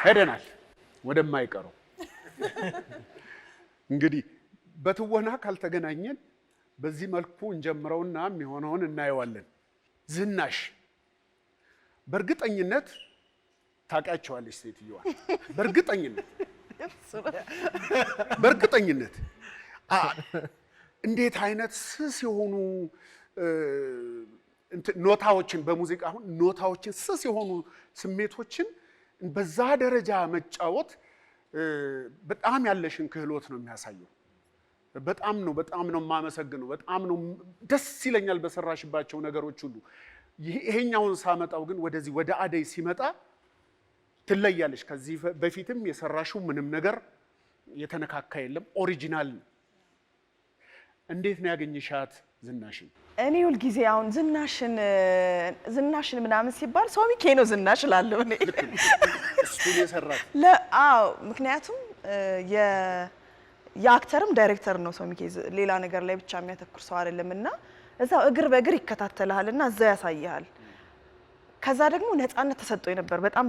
ሄደናል ወደማይቀረው እንግዲህ በትወና ካልተገናኘን በዚህ መልኩ እንጀምረውና የሚሆነውን እናየዋለን ዝናሽ በርግጠኝነት ታውቃቸዋለሽ ሴትየዋ በርግጠኝነት እንዴት አይነት ስስ የሆኑ ኖታዎችን በሙዚቃ አሁን ኖታዎችን ስስ የሆኑ ስሜቶችን በዛ ደረጃ መጫወት በጣም ያለሽን ክህሎት ነው የሚያሳየው በጣም ነው ማመሰግነው በጣም ነው ደስ ይለኛል በሰራሽባቸው ነገሮች ሁሉ ይሄኛውን ሳመጣው ግን ወደዚህ ወደ አደይ ሲመጣ ትለያለሽ ከዚህ በፊትም የሰራሽው ምንም ነገር የተነካካ የለም ኦሪጂናል እንዴት ነው ያገኘሻት ዝናሽን እኔ ሁሉ ጊዜ አሁን ዝናሽን ምናምን ሲባል ሶሚኬ ነው ዝናሽ ላለው እኔ እሱ የሰራት አዎ ምክንያቱም የአክተርም ዳይሬክተር ነው ሶሚኬ ሌላ ነገር ላይ ብቻ የሚያተኩር ሰው አይደለምና እዛው እግር በእግር ይከታተላልና እዛው ያሳያል ከዛ ደግሞ ነፃነት ተሰጥቶኝ ነበር በጣም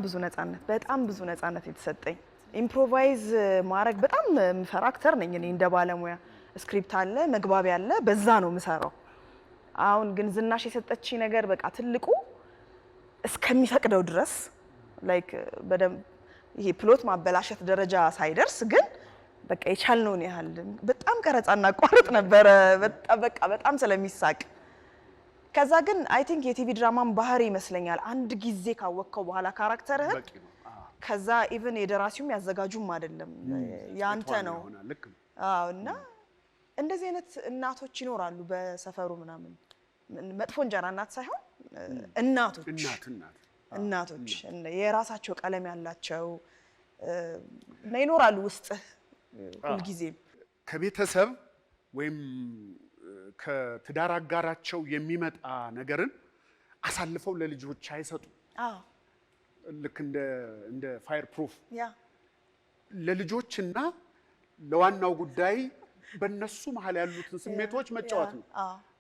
ብዙ ነፃነት የተሰጠኝ ኢምፕሮቫይዝ ማድረግ በጣም ምፈራ አክተር ነኝ እኔ እንደ ባለሙያ ስክሪፕት አለ መግባቢያ አለ በዛ ነው ምሰራው አሁን ግን ዝናሽ የሰጠችኝ ነገር በቃ ትልቁ እስከሚፈቅደው ድረስ ላይክ በደም ይሄ ፕሎት ማበላሸት ደረጃ ሳይደርስ ግን በቃ የቻልነውን ያህል በጣም ቀረጻና ቋርጥ ነበር በጣም ስለሚሳቅ ከዛ ግን አይ ቲንክ የቲቪ ድራማን ባህሪ ይመስለኛል አንድ ጊዜ ካወቀው በኋላ ካራክተርህ ከዛ ኢቭን የደራሲውም ያዘጋጁም አይደለም ያንተ ነው አዎ እና እንደዚህ አይነት እናቶች ይኖራሉ በሰፈሩ ምናምን መጥፎ እንጀራ እናት ሳይሆን እናቶች የራሳቸው ቀለም ያላቸው ይኖራሉ ውስጥ ሁሉ ጊዜ ከቤተሰብ ወይም ከትዳር አጋራቸው የሚመጣ ነገርን አሳልፈው ለልጆች አይሰጡ ልክ እንደ ፋየር ፕሩፍ ለልጆችና ለዋናው ጉዳይ በእነሱ መሃል ያሉትን ስሜቶች መጫወት ነው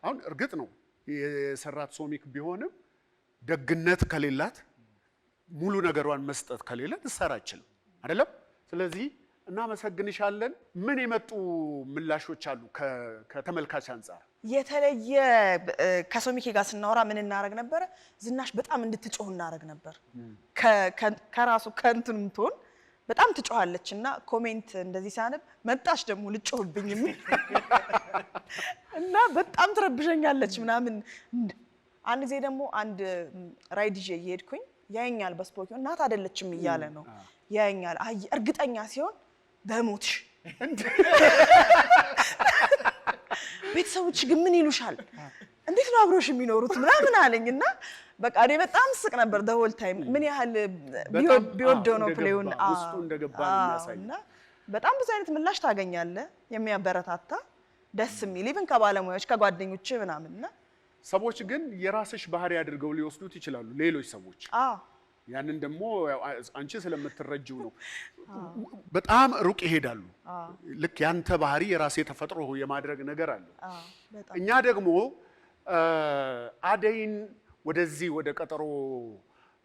አሁን እርግጥ ነው የሰራት ሶሚክ ቢሆንም ደግነት ከሌላት ሙሉ ነገሯን መስጠት ከሌለ ልትሰራ አይችልም አይደለም ስለዚህ እናመሰግንሻለን ምን የመጡ ምላሾች አሉ ከተመልካች አንፃር የተለየ ከሶሚኬ ጋር ስናወራ ምን እናረግ ነበር ዝናሽ በጣም እንድትጮህ እናረግ ነበር ከራሱ ከእንትንም ትሆን በጣም ትጮሃለችና ኮሜንት እንደዚህ ሳነብ መጣሽ ደግሞ ልጮህብኝ እና በጣም ትረብሸኛለች ምናምን አንድ ጊዜ ደግሞ አንድ ራይድ ይዤ እየሄድኩኝ ያየኛል በስፖኪዮ እናት አይደለችም እያለ ነው ያየኛል አይ እርግጠኛ ሲሆን በሞትሽ ቤተሰቦች ግን ምን ይሉሻል እንዴት ነው አብሮሽ የሚኖሩት ምናምን አለኝና በቃ እኔ በጣም ስቅ ነበር the whole time ምን ያህል ቢወደው ነው ፕሌውን ውስጡ እንደገባ ነው የሚያሳየው በጣም ብዙ አይነት ምላሽ ታገኛለህ የሚያበረታታ ደስ የሚል ኢቭን ከባለሙያዎች ከጓደኞች ምናምንና ሰዎች ግን የራስሽ ባህሪ አድርገው ሊወስዱት ይችላሉ ሌሎች ሰዎች ያንን ደግሞ አንቺ ስለምትረጂው ነው በጣም ሩቅ ይሄዳሉ ልክ ያንተ ባህሪ የራሴ ተፈጥሮ የማድረግ ነገር አለ እኛ ደግሞ አደይን ወደዚህ ወደ ቀጠሮ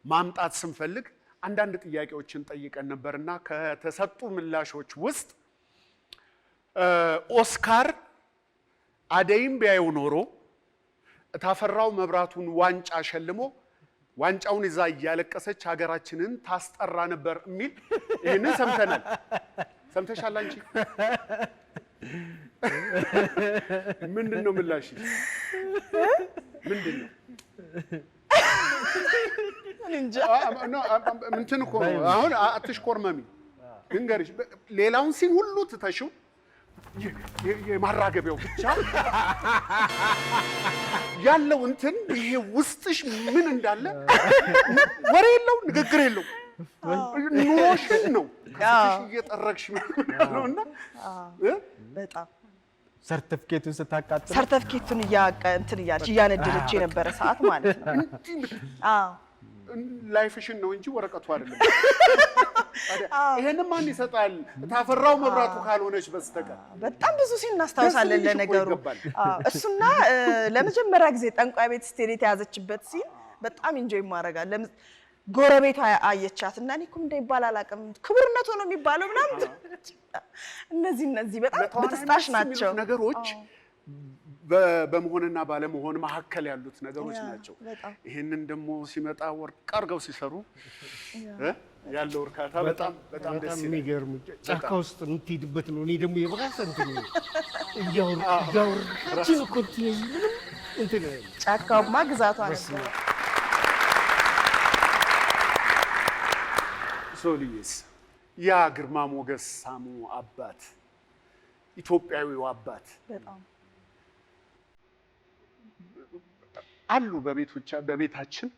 ማምጣት ስንፈልግ አንዳንድ ጥያቄዎችን ጠይቀን ነበርና ከተሰጡ ምላሾች ውስጥ ኦስካር አደይን ቢያየው ኖሮ ታፈራው መብራቱን ዋንጫ ሸልሞ ዋንጫውን ይዛ እያለቀሰች ሀገራችንን ታስጠራ ነበር የሚል ይሄንን ሰምተናል ሰምተሻል አንቺ ምንድነው ምላሽ ምንድነው እንጃ እንትን እኮ አሁን አትሽኮርመሚ እንገርሽ ሌላውን ሲን ሁሉ ትተሽው የማራገቢያው ብቻ ያለው እንትን ይሄ ውስጥሽ ምን እንዳለ ወሬ የለው ንግግር የለው ኑሮሽን ነው ከዚህ እየጠረግሽ ነውና በጣም ሰርቲፊኬቱን ስታቃጥል ሰርቲፊኬቱን እንትን እያነደረች የነበረ ሰዓት ማለት ነው አዎ ላይፍሽን ነው እንጂ ወረቀቱ አይደለም ይሄንን ማን ይሰጣል ታፈራው መብራቱ ካልሆነች በስተቀር በጣም ብዙ ሲናስታውሳለን ለነገሩ እሱና ለመጀመሪያ ጊዜ ጠንቋይ ቤት ስቴዲየት ያዘችበት ሲል በጣም ኢንጆይ ማረጋል ጎረቤቷ አየቻት እና እኔ እኮ እንደሚባል አላውቅም ክቡርነቱ ነው የሚባለው ምናምን እነዚህ በጣም በተስጣሽ ናቸው ነገሮች በመሆንና ባለመሆን መካከል ያሉት ነገሮች ናቸው። ይሄንን ደግሞ ሲመጣ ወርቅ አድርገው ሲሰሩ ያለው እርካታ በጣም ደስ ይላል። የሚገርም ጫካ ውስጥ የምትሄድበት ነው። እኔ ደግሞ የባሰ እንትን እያወራችን እኮ እንትን ጫካውማ ግዛቷ ነበር። ሶልዬስ ያ ግርማ ሞገስ ሳሙ አባት ኢትዮጵያዊው አባት በጣም አሉ በቤታችን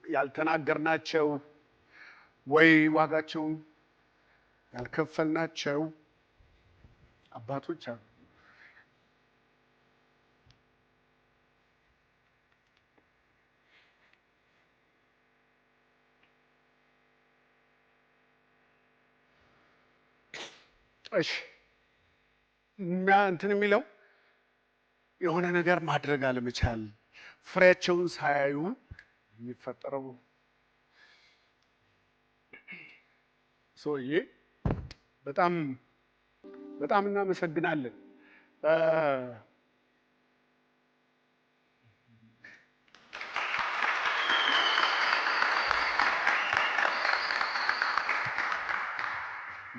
ያልተናገርናቸው ወይ ዋጋቸውን ያልከፈልናቸው አባቶች አሉ። እሺ እንትን የሚለው የሆነ ነገር ማድረግ አለመቻል ፍሬያቸውን ሳያዩ የሚፈጠረው ሰውዬ በጣም እናመሰግናለን።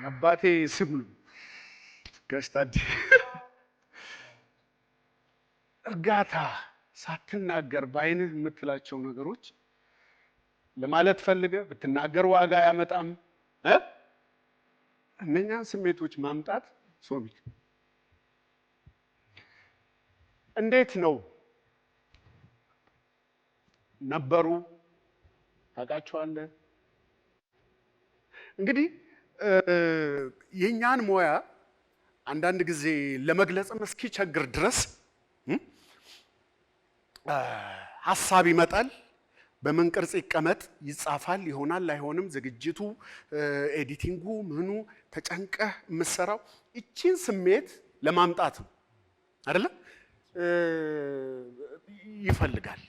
የአባቴ ስም ነው ጋሽ ታዴ። እርጋታ ሳትናገር በአይንህ የምትላቸው ነገሮች ለማለት ፈልገህ ብትናገር ዋጋ አያመጣም። እነኛን ስሜቶች ማምጣት ሶሚክ እንዴት ነው ነበሩ? ታውቃቸዋለህ? እንግዲህ የኛን ሙያ አንዳንድ ጊዜ ለመግለጽም እስኪቸግር ድረስ ሀሳብ ይመጣል። በምን ቅርጽ ይቀመጥ ይጻፋል፣ ይሆናል አይሆንም፣ ዝግጅቱ፣ ኤዲቲንጉ፣ ምኑ ተጨንቀህ የምትሰራው እቺን ስሜት ለማምጣት ነው አይደለ? ይፈልጋል።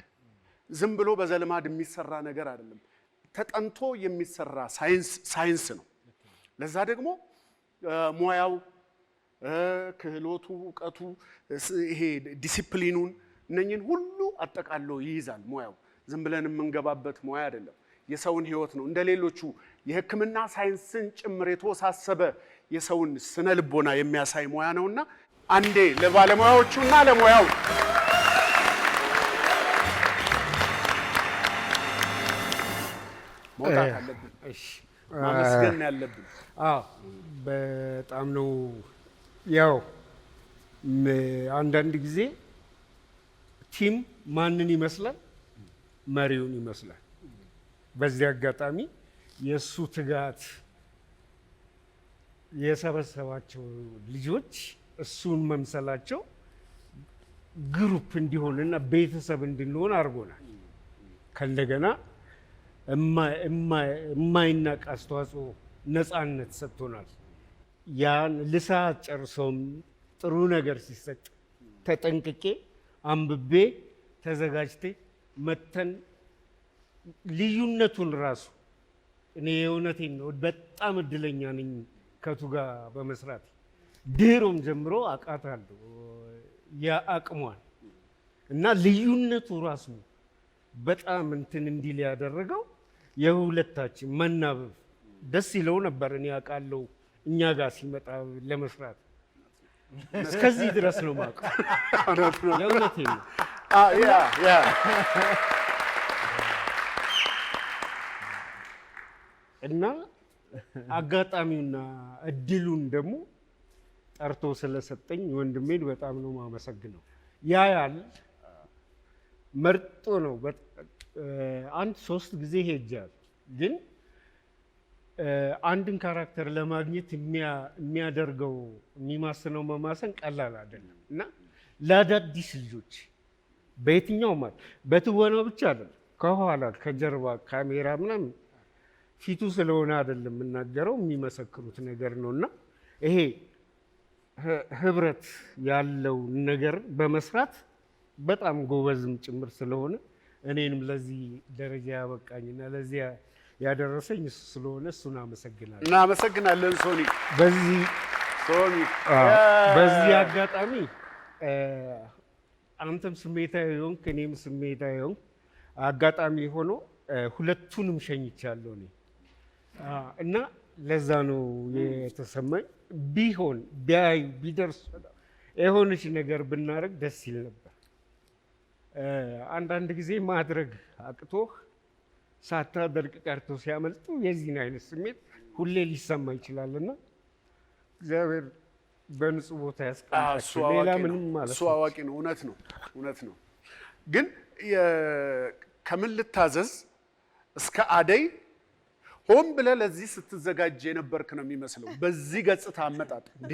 ዝም ብሎ በዘልማድ የሚሰራ ነገር አይደለም። ተጠንቶ የሚሰራ ሳይንስ ነው። ለዛ ደግሞ ሙያው፣ ክህሎቱ፣ እውቀቱ፣ ይሄ ዲሲፕሊኑን እነኝን ሁሉ አጠቃሎ ይይዛል ሙያው። ዝም ብለን የምንገባበት ሙያ አይደለም። የሰውን ህይወት ነው። እንደ ሌሎቹ የሕክምና ሳይንስን ጭምር የተወሳሰበ የሰውን ስነ ልቦና የሚያሳይ ሙያ ነውና አንዴ ለባለሙያዎቹና ለሙያው መውጣት አለብን። ማመስገን ያለብን። በጣም ነው። ያው አንዳንድ ጊዜ ቲም ማንን ይመስላል? መሪውን ይመስላል። በዚህ አጋጣሚ የእሱ ትጋት የሰበሰባቸው ልጆች እሱን መምሰላቸው ግሩፕ እንዲሆንና ቤተሰብ እንድንሆን አድርጎናል። ከእንደገና የማይናቅ አስተዋጽኦ ነፃነት ሰጥቶናል። ያን ልሳት ጨርሰውም ጥሩ ነገር ሲሰጥ ተጠንቅቄ አንብቤ ተዘጋጅቴ መተን ልዩነቱን ራሱ እኔ የእውነቴን ነው በጣም እድለኛ ነኝ ከቱ ጋር በመስራት ድሮም ጀምሮ አውቃታለሁ ያአቅሟል እና ልዩነቱ ራሱ በጣም እንትን እንዲል ያደረገው የሁለታችን መናበብ ደስ ይለው ነበር። እኔ አውቃለሁ እኛ ጋር ሲመጣ ለመስራት እስከዚህ ድረስ ነው የማውቀው። የእውነቴን ነው። እና አጋጣሚውና እድሉን ደግሞ ጠርቶ ስለሰጠኝ ወንድሜን በጣም ነው የማመሰግነው። ያያል መርጦ ነው። አንድ 3 ጊዜ ሄጃል። ግን አንድን ካራክተር ለማግኘት የሚያደርገው የሚማስነው መማሰን ቀላል አይደለም እና ለአዳዲስ ልጆች በየትኛው ማለት በትወናው ብቻ አይደለም፣ ከኋላ ከጀርባ ካሜራ ምናምን ፊቱ ስለሆነ አይደለም የምናገረው የሚመሰክሩት ነገር ነው እና ይሄ ህብረት ያለው ነገር በመስራት በጣም ጎበዝም ጭምር ስለሆነ እኔንም ለዚህ ደረጃ ያበቃኝና ለዚህ ያደረሰኝ እሱ ስለሆነ እሱን አመሰግናለሁ። እናመሰግናለን ሶኒ። በዚህ አጋጣሚ አንተም ስሜታዊ ሆንክ፣ እኔም ስሜታዊ ሆንክ። አጋጣሚ ሆኖ ሁለቱንም ሸኝቻለሁ እኔ እና ለዛ ነው የተሰማኝ። ቢሆን ቢያዩ ቢደርሱ የሆነች ነገር ብናደርግ ደስ ይል ነበር። አንዳንድ ጊዜ ማድረግ አቅቶህ ሳታደርግ ቀርቶ ሲያመልጡ የዚህን አይነት ስሜት ሁሌ ሊሰማ ይችላልና እግዚአብሔር በንጹህ ቦታ ያስቀምጣቸው። ሌላ ምንም ማለት እሱ አዋቂ ነው። እውነት ነው። ግን ከምን ልታዘዝ እስከ አደይ ሆን ብለህ ለዚህ ስትዘጋጅ የነበርክ ነው የሚመስለው። በዚህ ገጽታ አመጣጥ እንዴ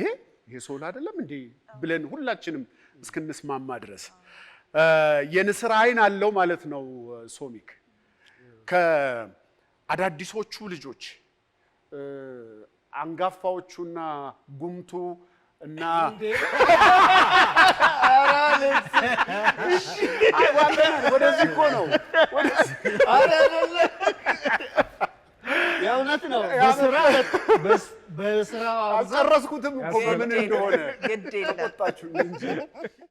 ይሄ ሶል አይደለም እንዴ ብለን ሁላችንም እስክንስማማ ድረስ የንስር አይን አለው ማለት ነው። ሶሚክ ከአዳዲሶቹ ልጆች አንጋፋዎቹና ጉምቱ እና ወደዚህ እኮ ነው የእውነት ነው። በስራ አልጨረስኩትም እኮ በምን እንደሆነ ግድ የለም። ተቆጣችሁ እንጂ